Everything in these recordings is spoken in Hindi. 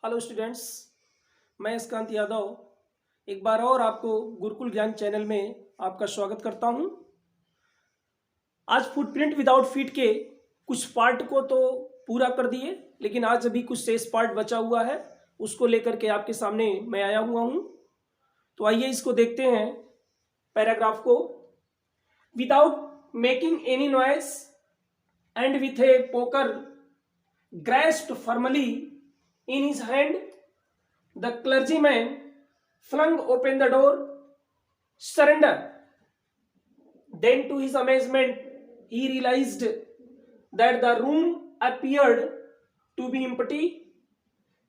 हेलो स्टूडेंट्स, मैं इसकांत यादव एक बार और आपको गुरुकुल ज्ञान चैनल में आपका स्वागत करता हूं। आज फुटप्रिंट विदाउट फीट के कुछ पार्ट को तो पूरा कर दिए, लेकिन आज अभी कुछ शेष पार्ट बचा हुआ है, उसको लेकर के आपके सामने मैं आया हुआ हूं। तो आइए इसको देखते हैं। पैराग्राफ को, without making any noise and with a poker grasped firmly in his hand, the clergyman flung open the door. Surrender. Then, to his amazement, he realized that the room appeared to be empty.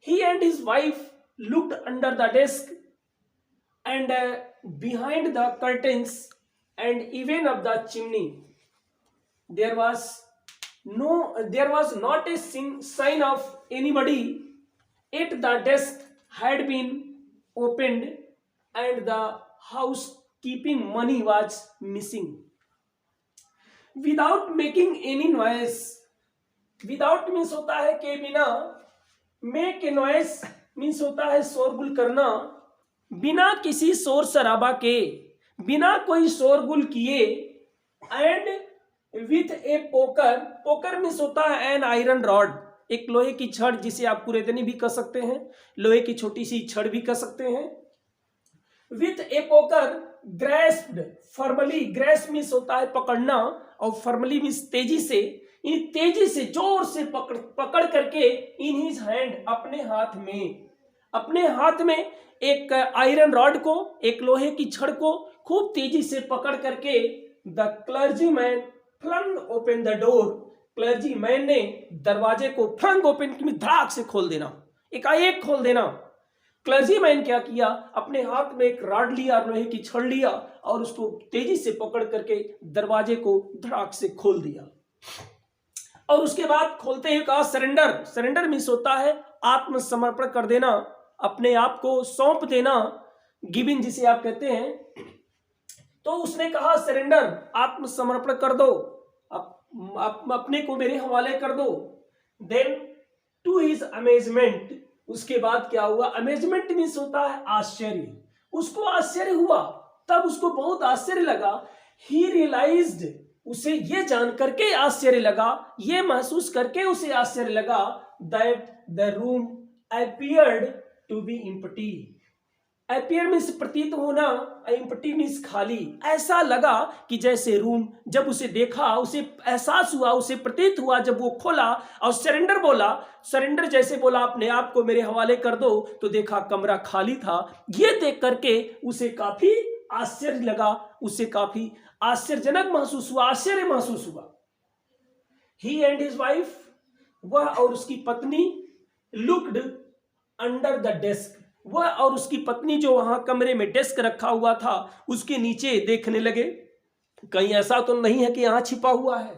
He and his wife looked under the desk and behind the curtains and even up the chimney. There was not a sign of anybody. Yet the desk had been opened and the housekeeping money was missing. Without making any noise. Without means होता है के बिना, make a noise means होता है शोरगुल करना, बिना किसी शोर शराबा के, बिना कोई शोरगुल किए, and with a poker, poker means होता है एन आयरन रॉड, एक लोहे की छड़, जिसे आप कुरेदनी भी कह सकते हैं, लोहे की छोटी सी छड़ भी कह सकते हैं। With a poker grasped formally, grasp means होता है पकड़ना, और फॉर्मली मीन्स तेजी से, इन तेजी से जोर से पकड़ करके, इन हिज हैंड अपने हाथ में एक आयरन रॉड को, एक लोहे की छड़ को खूब तेजी से पकड़ करके, the clergyman flung open the door, clergyman ने दरवाजे को फ्लंग ओपन, धड़ाक से खोल देना, एकाएक खोल देना। क्लर्जी मैन क्या किया, अपने हाथ में एक रॉड लिया, लोहे की छड़ लिया, और उसको तेजी से पकड़ करके दरवाजे को धड़ाक से खोल दिया। और उसके बाद खोलते ही कहा सरेंडर। सरेंडर मीन्स होता है आत्मसमर्पण कर देना, अपने आप को सौंप देना, गिविंग जिसे आप कहते हैं। तो उसने कहा सरेंडर, आत्मसमर्पण कर दो, अपने को मेरे हवाले कर दो। देन टू हिज अमेजमेंट, उसके बाद क्या हुआ, अमेजमेंट मीन्स होता है आश्चर्य, उसको आश्चर्य हुआ, तब उसको बहुत आश्चर्य लगा। ही रियलाइज्ड, उसे ये जान करके आश्चर्य लगा, ये महसूस करके उसे आश्चर्य लगा, that the room appeared to be empty. Appear means प्रतीत होना, एम्प्टी मीन्स खाली। ऐसा लगा कि जैसे रूम, जब उसे देखा, उसे एहसास हुआ, उसे प्रतीत हुआ, जब वो खोला और सरेंडर बोला, सरेंडर जैसे बोला अपने आप को मेरे हवाले कर दो, तो देखा कमरा खाली था। ये देख करके उसे काफी आश्चर्य लगा, उसे काफी आश्चर्यजनक महसूस हुआ, आश्चर्य महसूस हुआ। ही एंड हिज वाइफ, वह और उसकी पत्नी, लुक्ड अंडर द डेस्क, वह और उसकी पत्नी जो वहां कमरे में डेस्क रखा हुआ था उसके नीचे देखने लगे, कहीं ऐसा तो नहीं है कि यहां छिपा हुआ है।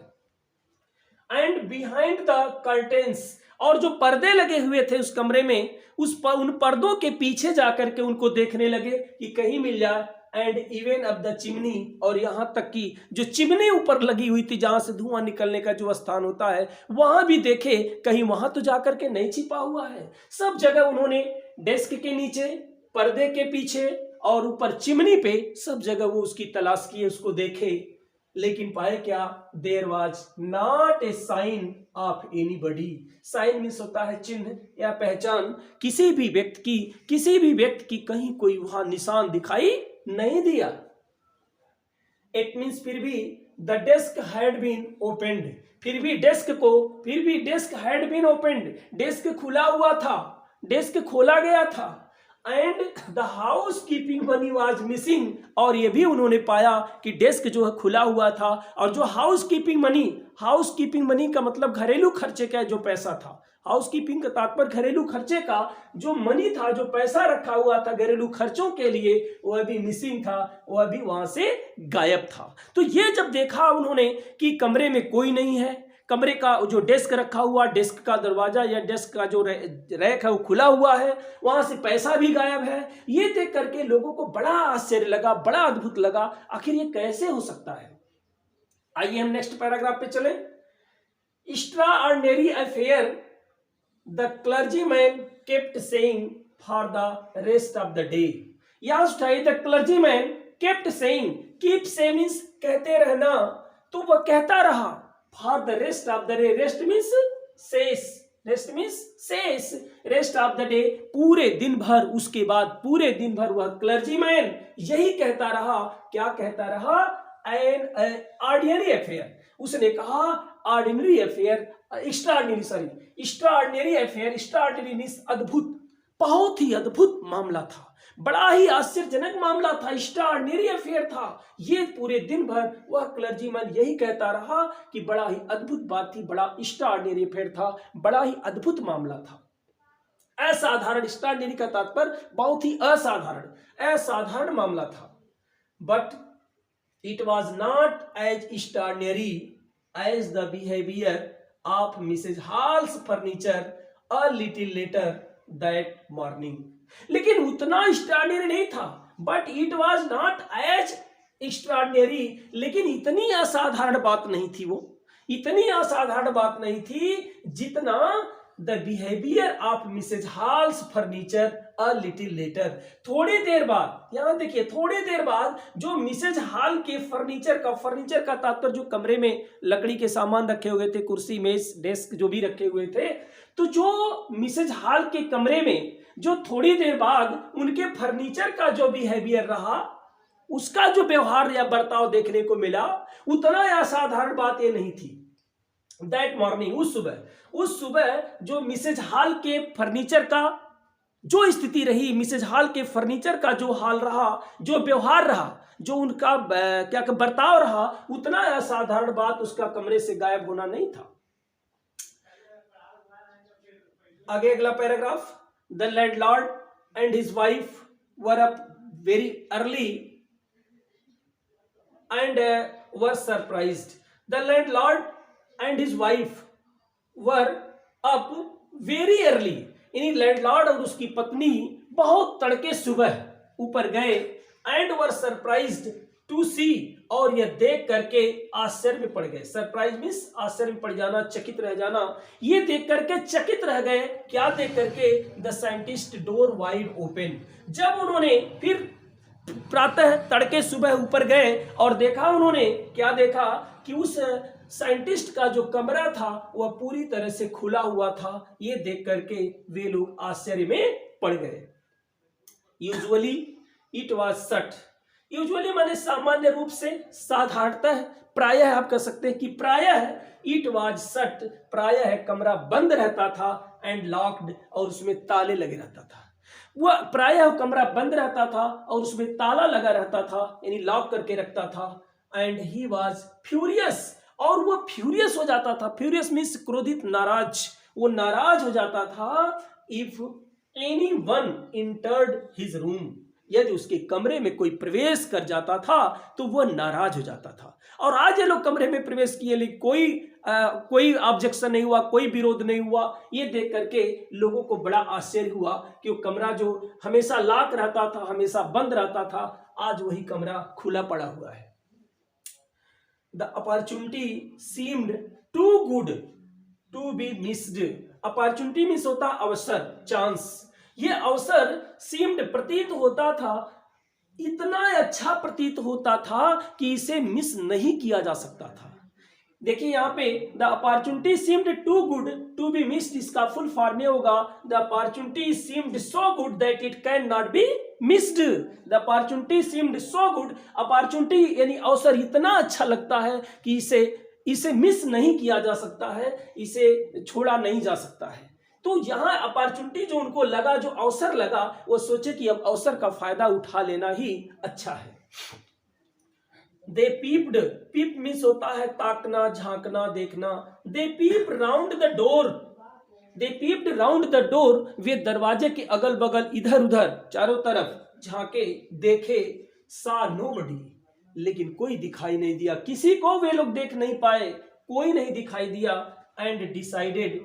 एंड बिहाइंड द कर्टेन्स, और जो पर्दे लगे हुए थे उस कमरे में, उन पर्दों के पीछे जाकर के उनको देखने लगे कि कहीं मिल जाए। And even up the chimney, और यहां तक कि जो चिमनी ऊपर लगी हुई थी, जहां से धुआं निकलने का जो स्थान होता है, वहां भी देखे कहीं वहां तो जाकर के नहीं छिपा हुआ है। सब जगह उन्होंने डेस्क के नीचे, पर्दे के पीछे और ऊपर चिमनी पे, सब जगह वो उसकी तलाश किए, उसको देखे, लेकिन पाए क्या, there was not a sign of anybody. Sign means होता है चिन्ह या पहचान, किसी भी व्यक्ति की कहीं कोई वहां निशान दिखाई नहीं दिया। इट मीन्स फिर भी the desk had been opened, फिर भी desk had been opened, desk खुला हुआ था, डेस्क खोला गया था। And the housekeeping money was missing, और यह भी उन्होंने पाया कि डेस्क जो है खुला हुआ था, और जो हाउस कीपिंग मनी का मतलब घरेलू खर्चे का जो पैसा था, हाउस कीपिंग का तात्पर्य घरेलू खर्चे का जो मनी था, जो पैसा रखा हुआ था घरेलू खर्चों के लिए, वह भी मिसिंग था, वह भी वहां से गायब था। तो ये जब देखा उन्होंने कि कमरे में कोई नहीं है, कमरे का जो डेस्क रखा हुआ, डेस्क का दरवाजा या डेस्क का जो रैक है वो खुला हुआ है, वहां से पैसा भी गायब है, ये देख करके लोगों को बड़ा आश्चर्य लगा, बड़ा अद्भुत लगा, आखिर ये कैसे हो सकता है। आइए हम नेक्स्ट पैराग्राफ पे चलें। Extra ordinary affair the clergyman kept saying for the rest of the day. यहाँ उठाइए the clergyman kept saying, keep से मीन्स कहते रहना, तो वह कहता रहा for the rest of the day, rest means शेष, रेस्ट मीन्स शेष, रेस्ट ऑफ द डे पूरे दिन भर, उसके बाद पूरे दिन भर वह क्लर्जीमैन यही कहता रहा, क्या कहता रहा, एन ऑर्डिनरी अफेयर, उसने कहा ordinary affair, extraordinary affair, extraordinary means अद्भुत, बहुत ही अद्भुत मामला था, बड़ा ही आश्चर्यजनक मामला था, एक्स्ट्राऑर्डिनरी अफेयर था। ये पूरे दिन भर वह क्लर्जीमैन यही कहता रहा कि बड़ा ही अद्भुत बात थी, बड़ा एक्स्ट्राऑर्डिनरी अफेयर था, बड़ा ही अद्भुत मामला था। असाधारण, एक्स्ट्राऑर्डिनरी का तात्पर्य बहुत ही असाधारण, असाधारण मामला था। But it was not as extraordinary as the behaviour of Mrs Hall's furniture a little later that morning. लेकिन उतना एक्स्ट्राऑर्डिनरी नहीं था, but it was not as extraordinary, लेकिन इतनी असाधारण बात नहीं थी, वो इतनी असाधारण बात नहीं थी जितना the behaviour of Mrs Hall's furniture a little later. थोड़ी देर बाद, यहां देखिए, थोड़ी देर बाद जो मिसेज हॉल के फर्नीचर का तात्पर्य जो कमरे में लकड़ी के सामान रखे हुए थे, कुर्सी मेज डेस्क जो भी रखे हुए थे, तो जो मिसेज हॉल के कमरे में जो थोड़ी देर बाद उनके फर्नीचर का जो बिहेवियर रहा, उसका जो व्यवहार या बर्ताव देखने को मिला, उतना असाधारण बात ये नहीं थी। दैट मॉर्निंग, उस सुबह जो मिसेज हॉल के फर्नीचर का जो स्थिति रही, मिसेज हॉल के फर्नीचर का जो हाल रहा, जो व्यवहार रहा, जो उनका क्या बर्ताव रहा, उतना असाधारण बात उसका कमरे से गायब होना नहीं था। आगे अगला paragraph, the landlord and his wife were up very early and were surprised. The landlord and his wife were up very early. यानी लैंडलॉर्ड और उसकी पत्नी बहुत तड़के सुबह ऊपर गए, and were surprised to see, और यह देख करके आश्चर्य में पड़ गए। सरप्राइज मीन्स आश्चर्य में पड़ जाना, चकित रह जाना। ये देख करके चकित रह गए, क्या देख करके, the scientist door wide open. जब उन्होंने फिर प्रातः तड़के सुबह ऊपर गए और देखा, उन्होंने क्या देखा कि उस साइंटिस्ट का जो कमरा था वह पूरी तरह से खुला हुआ था। ये देख करके वे लोग आश्चर्य में पड़ गए। Usually it was shut, usually माने सामान्य रूप से, साधारणतः, प्रायः आप कह सकते हैं कि प्रायः, इट वाज शट, प्रायः कमरा बंद रहता था, एंड लॉक्ड, और उसमें ताले लगे रहता था। वह प्रायः कमरा बंद रहता था और उसमें ताला लगा रहता था, यानी लॉक करके रखता था। एंड ही वाज फ्यूरियस, और वह फ्यूरियस हो जाता था। फ्यूरियस मीन्स क्रोधित, नाराज, वो नाराज हो जाता था। If any one entered his room, यदि उसके कमरे में कोई प्रवेश कर जाता था तो वह नाराज हो जाता था। और आज ये लोग कमरे में प्रवेश किए, लेकिन कोई ऑब्जेक्शन नहीं हुआ, कोई विरोध नहीं हुआ। ये देख करके लोगों को बड़ा आश्चर्य हुआ कि वो कमरा जो हमेशा लॉक रहता था, हमेशा बंद रहता था, आज वही कमरा खुला पड़ा हुआ है। The opportunity seemed too good to be missed. Opportunity means होता अवसर, चांस। ये अवसर सीम्ड, प्रतीत होता था, इतना अच्छा प्रतीत होता था कि इसे मिस नहीं किया जा सकता था। देखिए यहाँ पे the opportunity seemed too good to be missed, इसका फुल फॉर्म में होगा the opportunity seemed so good that it can not be missed. The opportunity seemed so good, opportunity यानी अवसर इतना अच्छा लगता है कि इसे मिस नहीं किया जा सकता है, इसे छोड़ा नहीं जा सकता है। तो यहाँ अपॉर्चुनिटी जो उनको लगा, जो अवसर लगा, वो सोचे कि अब अवसर का फायदा उठा लेना ही अच्छा है। दे पीप्ड, पीप मीन्स होता है ताकना, झांकना, देखना। They peep round the door, they peeped round the door, वे दरवाजे के अगल बगल, इधर उधर, चारों तरफ झांके, देखे। सा नोबडी, लेकिन कोई दिखाई नहीं दिया, किसी को वे लोग देख नहीं पाए, कोई नहीं दिखाई दिया। एंड डिसाइडेड,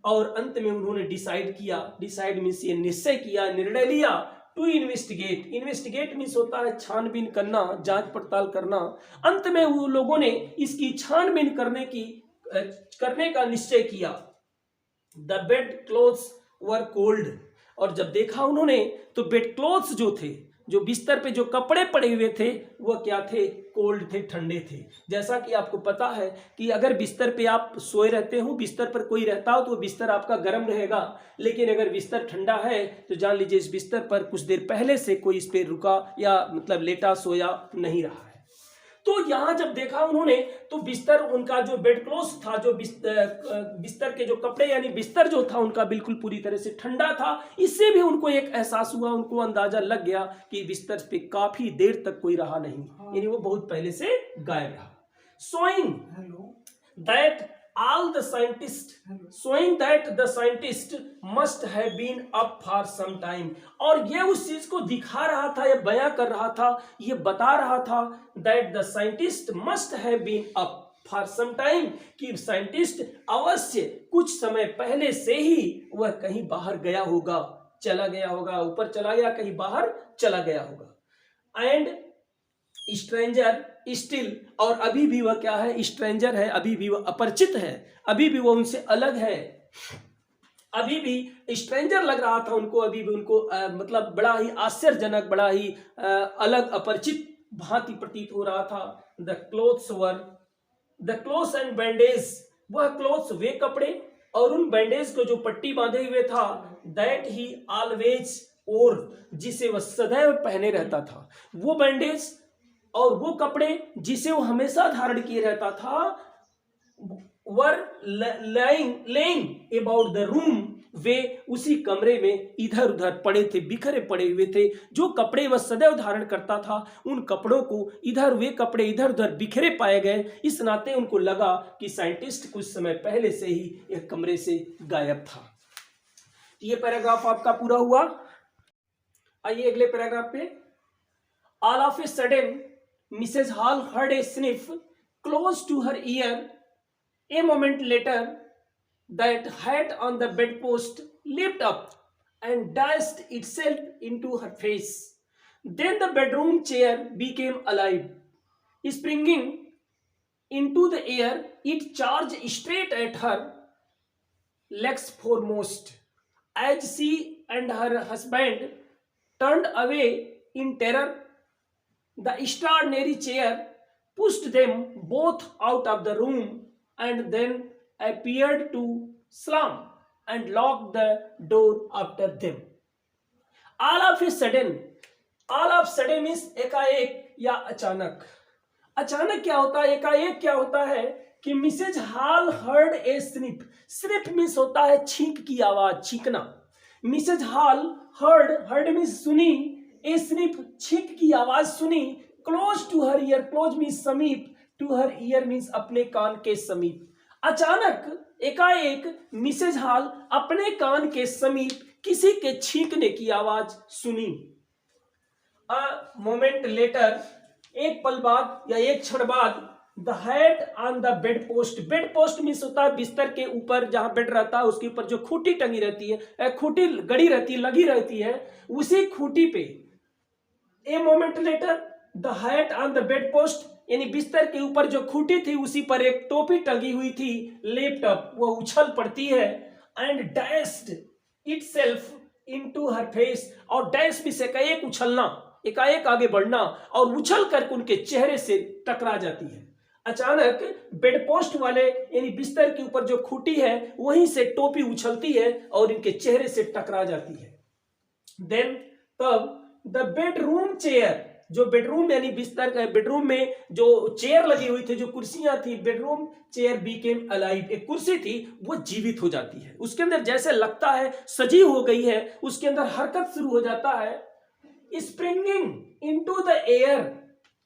और अंत में उन्होंने डिसाइड किया, डिसाइड मीन्स ये निश्चय किया, निर्णय लिया। टू इन्वेस्टिगेट, इन्वेस्टिगेट मीन्स होता है छानबीन करना, जांच पड़ताल करना। अंत में वो लोगों ने इसकी छानबीन करने का निश्चय किया। The bed clothes were cold, और जब देखा उन्होंने तो बेड क्लोथ्स जो थे, जो बिस्तर पे जो कपड़े पड़े हुए थे, वह क्या थे? कोल्ड थे, ठंडे थे। जैसा कि आपको पता है कि अगर बिस्तर पे आप सोए रहते हो, बिस्तर पर कोई रहता हो तो बिस्तर आपका गर्म रहेगा, लेकिन अगर बिस्तर ठंडा है तो जान लीजिए इस बिस्तर पर कुछ देर पहले से कोई इस पे रुका या मतलब लेटा सोया नहीं रहा है। तो यहां जब देखा उन्होंने तो बिस्तर उनका जो बेड क्लोथ था, जो बिस्तर के जो कपड़े यानी बिस्तर जो था उनका बिल्कुल पूरी तरह से ठंडा था। इससे भी उनको एक एहसास हुआ, उनको अंदाजा लग गया कि बिस्तर पे काफी देर तक कोई रहा नहीं, यानी वो बहुत पहले से गायब रहा। Showing that all the scientists showing that the scientist must have been up for some time, और ये उस चीज को दिखा रहा था, ये बयां कर रहा था, ये बता रहा था that the scientist must have been up for some time, कि साइंटिस्ट अवश्य कुछ समय पहले से ही वह कहीं बाहर गया होगा, चला गया होगा, ऊपर चला गया, कहीं बाहर चला गया होगा। एंड स्ट्रेंजर स्टिल, और अभी भी वह क्या है? स्ट्रेंजर है, अभी भी वह अपरिचित है, अभी भी वह उनसे अलग है, अभी भी स्ट्रेंजर लग रहा था उनको, अभी भी उनको मतलब बड़ा ही आश्चर्यजनक, बड़ा ही अलग अपरिचित भांति प्रतीत हो रहा था। द क्लोथ्स एंड बैंडेज, वह क्लोथ्स वे कपड़े और उन बैंडेज को जो पट्टी बांधे हुए था, दैट ही ऑलवेज, और जिसे वह सदैव पहने रहता था, वो बैंडेज और वो कपड़े जिसे वो हमेशा धारण किए रहता था, वर लेइंग अबाउट द रूम, वे उसी कमरे में इधर उधर पड़े थे, बिखरे पड़े हुए थे। जो कपड़े वह सदैव धारण करता था, उन कपड़ों को वे कपड़े इधर उधर बिखरे पाए गए। इस नाते उनको लगा कि साइंटिस्ट कुछ समय पहले से ही एक कमरे से गायब था। ये पैराग्राफ आपका पूरा हुआ। आइए अगले पैराग्राफ पे। All of a sudden Mrs. Hall heard a sniff close to her ear. A moment later, that hat on the bedpost leaped up and dashed itself into her face. Then the bedroom chair became alive. Springing into the air, it charged straight at her, legs foremost. As she and her husband turned away in terror, the extraordinary chair pushed them both out of the room and then appeared to slam and lock the door after them. All of a sudden means एकाएक या अचानक। अचानक क्या होता है, एकाएक क्या होता है कि Mrs Hall heard a sniff. Sniff means होता है छींक की आवाज, छींकना। मिसेज हॉल हर्ड मीन्स सुनी, ए स्निप छींक की आवाज सुनी, close to her ear, close means समीप, टू हर ईयर मीन्स अपने कान के समीप। अचानक एकाएक मिसेज हॉल अपने कान के समीप किसी के छींकने की आवाज सुनी। अ मोमेंट लेटर, एक पल बाद या एक क्षण बाद, the head on the bed post. Bed post means होता है बिस्तर के ऊपर जहां बेड रहता है उसके ऊपर जो खूंटी टंगी रहती है, खूंटी गड़ी रहती है, लगी रहती है, उसी खूंटी पे a moment later the head on the bed post, यानी बिस्तर के ऊपर जो खूंटी थी उसी पर एक टोपी टंगी हुई थी, लेफ्ट अप, वो उछल पड़ती है, and dashed itself into her face, और डैश भी से एकाएक उछलना, एकाएक आगे बढ़ना और उछल करके उनके चेहरे से टकरा जाती है। अचानक बेड पोस्ट वाले यानी बिस्तर के ऊपर जो खूंटी है वहीं से टोपी उछलती है और इनके चेहरे से टकरा जाती है। देन तब द बेडरूम चेयर, जो बेडरूम यानी बिस्तर का बेडरूम में जो चेयर लगी हुई थी, जो कुर्सियां थी, बेडरूम चेयर बीकेम अलाइव, एक कुर्सी थी वो जीवित हो जाती है, उसके अंदर जैसे लगता है सजीव हो गई है, उसके अंदर हरकत शुरू हो जाता है। Springing into the air,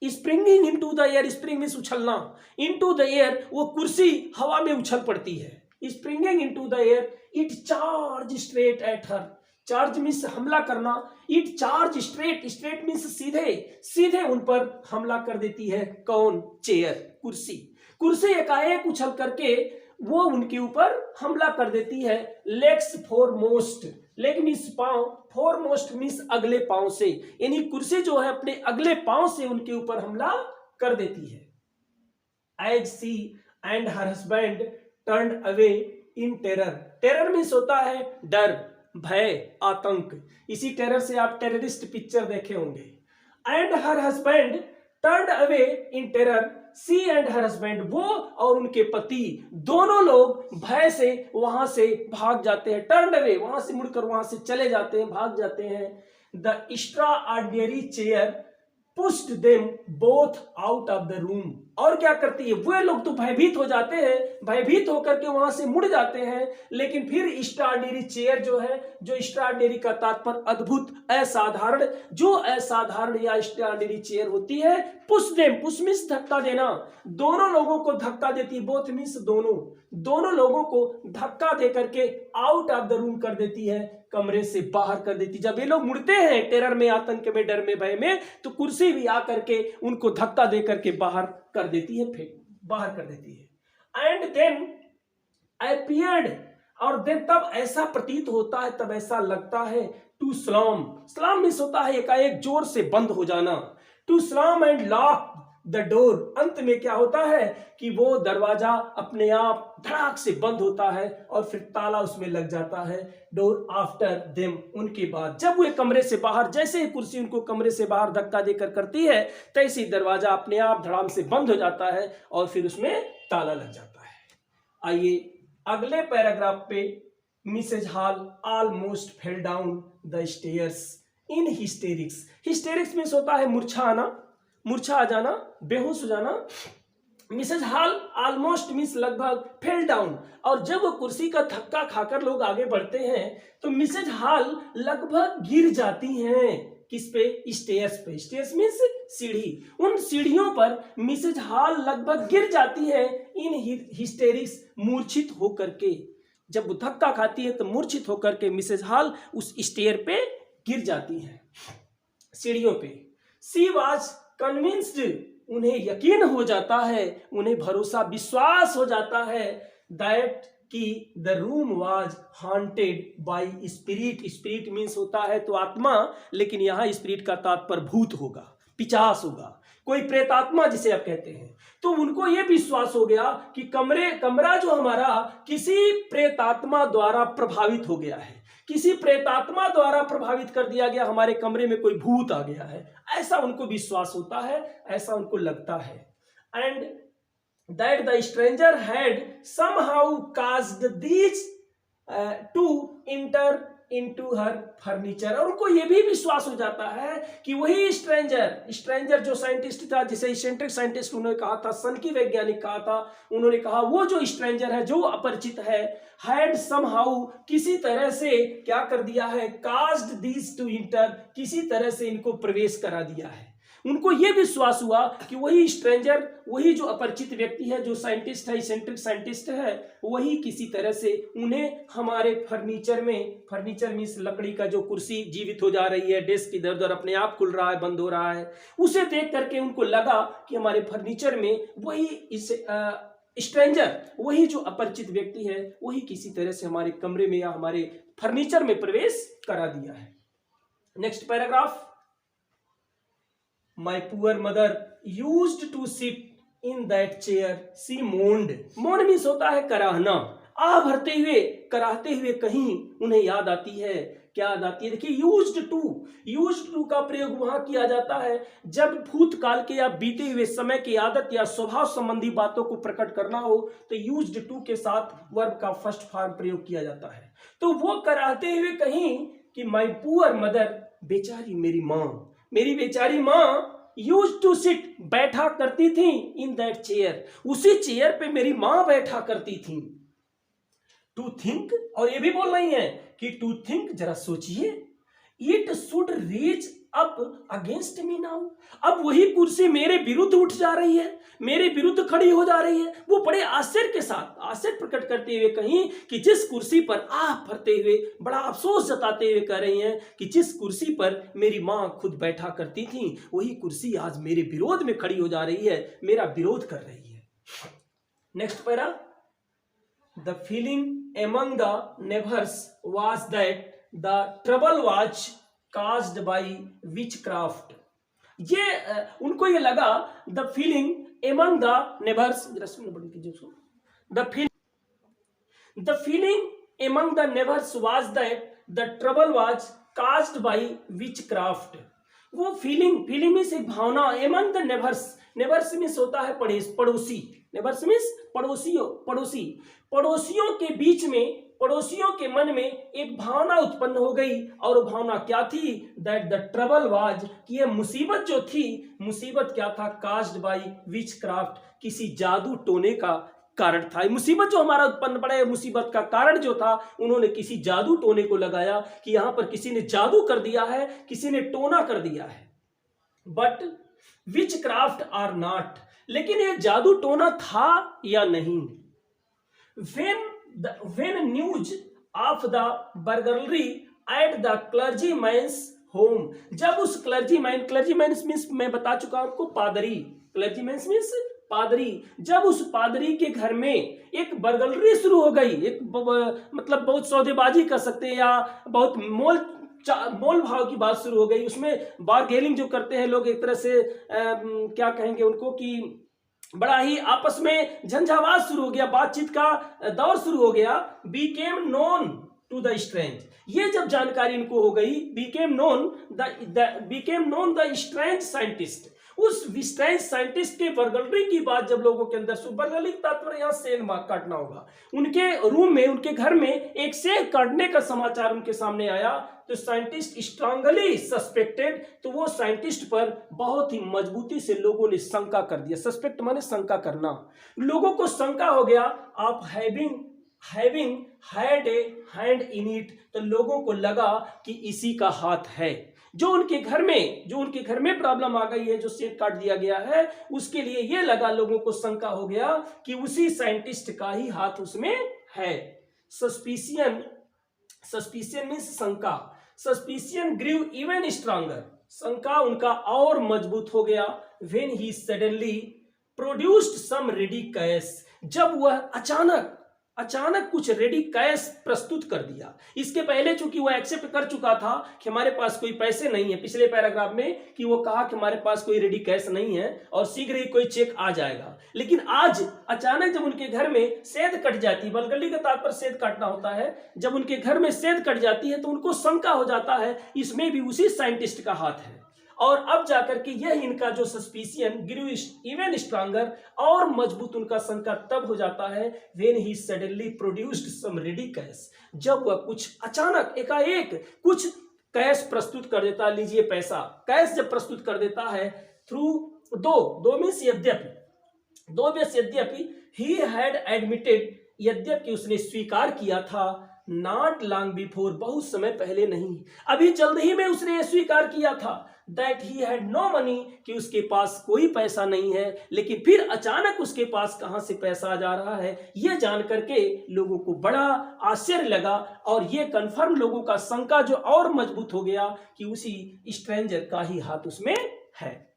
springing into the air, spring means उछलना, इनटू द एयर वो कुर्सी हवा में उछल पड़ती है। Springing into the air, it charge straight at her, charge means हमला करना, it charge straight, straight means सीधे, सीधे उन पर हमला कर देती है। कौन? चेयर, कुर्सी। कुर्सी एकाएक उछल करके वो उनके ऊपर हमला कर देती है। लेग्स फोरमोस्ट, लेग मीन्स पांव, फोरमोस्ट मीन्स अगले पांव से, यानी कुर्सी जो है अपने अगले पांव से उनके ऊपर हमला कर देती है। As she and her husband turned away in terror, terror means होता है डर, भय, आतंक। इसी टेरर से आप टेररिस्ट पिक्चर देखे होंगे। And her husband turned away in terror, she and her husband, वो और उनके पति दोनों लोग भय से वहां से भाग जाते हैं। टर्न्ड अवे, वहां से मुड़कर वहां से चले जाते हैं, भाग जाते हैं। The extra ordinary chair pushed them both out of the room. और क्या करती है, वे लोग तो भयभीत हो जाते हैं, भयभीत होकर के वहां से मुड़ जाते हैं, लेकिन फिर एक्स्ट्राऑर्डिनरी चेयर जो है, जो एक्स्ट्राऑर्डिनरी का तात्पर्य अद्भुत, असाधारण, जो असाधारण या एक्स्ट्राऑर्डिनरी चेयर होती है, पुश देम, पुश मींस धक्का देना, दोनों लोगों को धक्का देती है, बोथ मींस दोनों, दोनों लोगों को धक्का दे करके आउट ऑफ द रूम कर देती है, कमरे से बाहर कर देती। जब ये लोग मुड़ते हैं टेरर में, आतंक में, डर में, भय में, तो कुर्सी भी आकर के उनको धक्का दे करके बाहर कर देती है, फेंक बाहर कर देती है। एंड देन अपीयर्ड, और देन तब ऐसा प्रतीत होता है, तब ऐसा लगता है, टू स्लाम, स्लाम मींस होता है एकाएक जोर से बंद हो जाना, to slam and lock the door, अंत में क्या होता है कि वो दरवाजा अपने आप धड़ाक से बंद होता है और फिर ताला उसमें लग जाता है। डोर आफ्टर देम, उनके बाद जब वो कमरे से बाहर, जैसे ही कुर्सी उनको कमरे से बाहर धक्का देकर करती है, तैसे ही दरवाजा अपने आप धड़ाम से बंद हो जाता है और फिर उसमें ताला लग जाता है। आइए अगले पैराग्राफ पे, Mrs Hall almost fell down the stairs in hysterics. Hysterics means होता है मूर्छा आना, मूर्छा आ जाना, बेहोश हो जाना। मिसेज हॉल ऑलमोस्ट मींस लगभग, फेल डाउन, और जब वो कुर्सी का धक्का खाकर लोग आगे बढ़ते हैं तो मिसेज हॉल लगभग गिर जाती हैं। किस पे? स्टेयर्स पे। स्टेयर्स मींस सीढ़ी, उन सीढ़ियों पर मिसेज हॉल लगभग गिर जाती है, इन हिस्टेरिक्स, मूर्छित होकर के। जब वो धक्का खाती है तो मूर्छित होकर के मिसेज हॉल उस स्टेयर पे गिर जाती है, सीढ़ियों पे। सी वाज कन्विंस्ड, उन्हें यकीन हो जाता है, उन्हें भरोसा, विश्वास हो जाता है, दैट कि the room was haunted by spirit. Spirit means होता है तो आत्मा, लेकिन यहां स्पिरिट का तात्पर्य भूत होगा, पिशाच होगा, कोई प्रेतात्मा जिसे आप कहते हैं। तो उनको यह विश्वास हो गया कि कमरा जो हमारा किसी प्रेतात्मा द्वारा प्रभावित हो गया है, किसी प्रेतात्मा द्वारा प्रभावित कर दिया गया, हमारे कमरे में कोई भूत आ गया है, ऐसा उनको विश्वास होता है, ऐसा उनको लगता है। And that the stranger had somehow caused these two inter into her furniture, और उनको यह भी विश्वास हो जाता है कि वही स्ट्रेंजर जो साइंटिस्ट था, जिसे इसेंट्रिक साइंटिस्ट उन्होंने कहा था, सन की वैज्ञानिक कहा था, उन्होंने कहा वो जो स्ट्रेंजर है, जो अपरिचित है, हैड समहाउ, किसी तरह से क्या कर दिया है, काज्ड दीज टू इंटर, किसी तरह से इनको प्रवेश करा दिया है। उनको यह विश्वास हुआ कि वही स्ट्रेंजर, वही जो अपरिचित व्यक्ति है, जो साइंटिस्ट है, इसेंट्रिक साइंटिस्ट है, वही किसी तरह से उन्हें हमारे फर्नीचर में, फर्नीचर मींस लकड़ी का जो कुर्सी जीवित हो जा रही है, डेस्क इधर उधर अपने आप खुल रहा है, बंद हो रहा है, उसे देख करके उनको लगा कि हमारे फर्नीचर में वही इस स्ट्रेंजर, वही जो अपरिचित व्यक्ति है, वही किसी तरह से हमारे कमरे में या हमारे फर्नीचर में प्रवेश करा दिया है। Next paragraph, My poor mother used to sit in that chair. She moaned. Moan means होता है कराहना, आ भरते हुए, कराहते हुए कहीं उन्हें याद आती है। क्या याद आती है? देखिए, used to का प्रयोग वहां किया जाता है जब भूतकाल के या बीते हुए समय की आदत या स्वभाव संबंधी बातों को प्रकट करना हो, तो used to के साथ वर्ब का फर्स्ट फॉर्म प्रयोग किया जाता है। तो वो कराहते हुए कहीं कि my poor mother, बेचारी मेरी माँ, मेरी बेचारी माँ, यूज्ड टू सिट, बैठा करती थी, इन दैट चेयर, उसी चेयर पे मेरी मां बैठा करती थी। टू थिंक, और ये भी बोल रही है कि टू थिंक, जरा सोचिए, it should reach up against me now, अब वही कुर्सी मेरे विरुद्ध उठ जा रही है, मेरे विरुद्ध खड़ी हो जा रही है। वो बड़े आश्चर्य के साथ, आश्चर्य प्रकट करते हुए कहीं कि जिस कुर्सी पर आह भरते हुए, बड़ा अफसोस जताते हुए कह रही हैं कि जिस कुर्सी पर मेरी मां खुद बैठा करती थी, वही कुर्सी आज मेरे विरोध में खड़ी हो जा रही है, मेरा विरोध कर रही है। Next para, the feeling among the neighbours was that the trouble was caused by witchcraft। ये उनको ये लगा, the feeling among the neighbors, the feeling among the neighbors was that the trouble was caused by witchcraft. वो फीलिंग मीन्स एक भावना, एमंग द नेबर्स मीन्स होता है पड़ोसी, नेबर्स मीन्स पड़ोसियों के बीच में, पड़ोसियों के मन में एक भावना उत्पन्न हो गई, और वो भावना क्या थी, दैट द ट्रबल वाज, कि ये मुसीबत जो थी, मुसीबत क्या था, कास्ड बाय विच क्राफ्ट, किसी जादू टोने का कारण था। मुसीबत जो हमारा उत्पन्न पड़ा है, मुसीबत का कारण जो था, उन्होंने किसी जादू टोने को लगाया कि यहां पर किसी ने जादू कर दिया है, किसी ने टोना कर दिया है। But witchcraft are not, लेकिन ये जादू टोना था या नहीं। when news of the burglary at the clergyman's home, जब उस क्लर्जीमैन मीन्स मैं बता चुका हूं आपको, पादरी, क्लर्जीमैन मीन्स पादरी, जब उस पादरी के घर में एक बर्गलरी शुरू हो गई, एक मतलब बहुत सौदेबाजी कर सकते हैं, या बहुत मोल भाव की बात शुरू हो गई, उसमें बार्गेनिंग जो करते हैं लोग, एक तरह से क्या कहेंगे उनको, कि बड़ा ही आपस में झंझावात शुरू हो गया, बातचीत का दौर शुरू हो गया। Became known to the strange, ये जब जानकारी इनको हो गई, became known the strange scientist, उस स्ट्रेंज साइंटिस्ट के बर्गलरी की बात जब लोगों के अंदर, बर्गलरी तात्पर्य यहाँ सेल काटना होगा, उनके रूम में, उनके घर में एक सेल काटने का समाचार उनके सामने आया, तो साइंटिस्ट स्ट्रांगली सस्पेक्टेड, तो वो साइंटिस्ट पर बहुत ही मजबूती से लोगों ने शंका कर दिया। सस्पेक्ट माने शंका करना, लोगों को शंका हो गया, आप having had a hand in it, तो लोगों को लगा कि इसी का हाथ है, जो उनके घर में प्रॉब्लम आ गई है, जो सेट काट दिया गया है, उसके लिए ये लगा, लोगों को शंका हो गया कि उसी साइंटिस्ट का ही हाथ उसमें है। सस्पिशियन मीन्स शंका, सस्पिशियन ग्रीव इवन स्ट्रांगर, शंका उनका और मजबूत हो गया। When he suddenly produced some ready cash, जब वह अचानक कुछ रेडी कैश प्रस्तुत कर दिया। इसके पहले चूंकि वो एक्सेप्ट कर चुका था कि हमारे पास कोई पैसे नहीं है, पिछले पैराग्राफ में कि वो कहा कि हमारे पास कोई रेडी कैश नहीं है और शीघ्र ही कोई चेक आ जाएगा, लेकिन आज अचानक जब उनके घर में सेध कट जाती है, बलगली का तात्पर्य सेध काटना होता है, जब उनके घर में सेध कट जाती है तो उनको शंका हो जाता है इसमें भी उसी साइंटिस्ट का हाथ है। और अब जाकर के यह इनका जो सस्पिशियन ग्रीव इवन स्ट्रांगर, और मजबूत उनका शंका तब हो जाता है when he suddenly produced some ready cash, जब वह कुछ अचानक एकाएक कुछ कैश प्रस्तुत कर देता, लीजिए पैसा, कैश जब प्रस्तुत कर देता है थ्रू दो मीन्स यद्यपि ही हैड एडमिटेड, यद्यपि उसने स्वीकार किया था, नॉट लॉन्ग बिफोर, बहुत समय पहले नहीं, अभी जल्द ही में उसने स्वीकार किया था, that he had no money, कि उसके पास कोई पैसा नहीं है, लेकिन फिर अचानक उसके पास कहां से पैसा जा रहा है, यह जान करके लोगों को बड़ा आश्चर्य लगा, और यह कंफर्म लोगों का शंका जो और मजबूत हो गया कि उसी स्ट्रेंजर का ही हाथ उसमें है।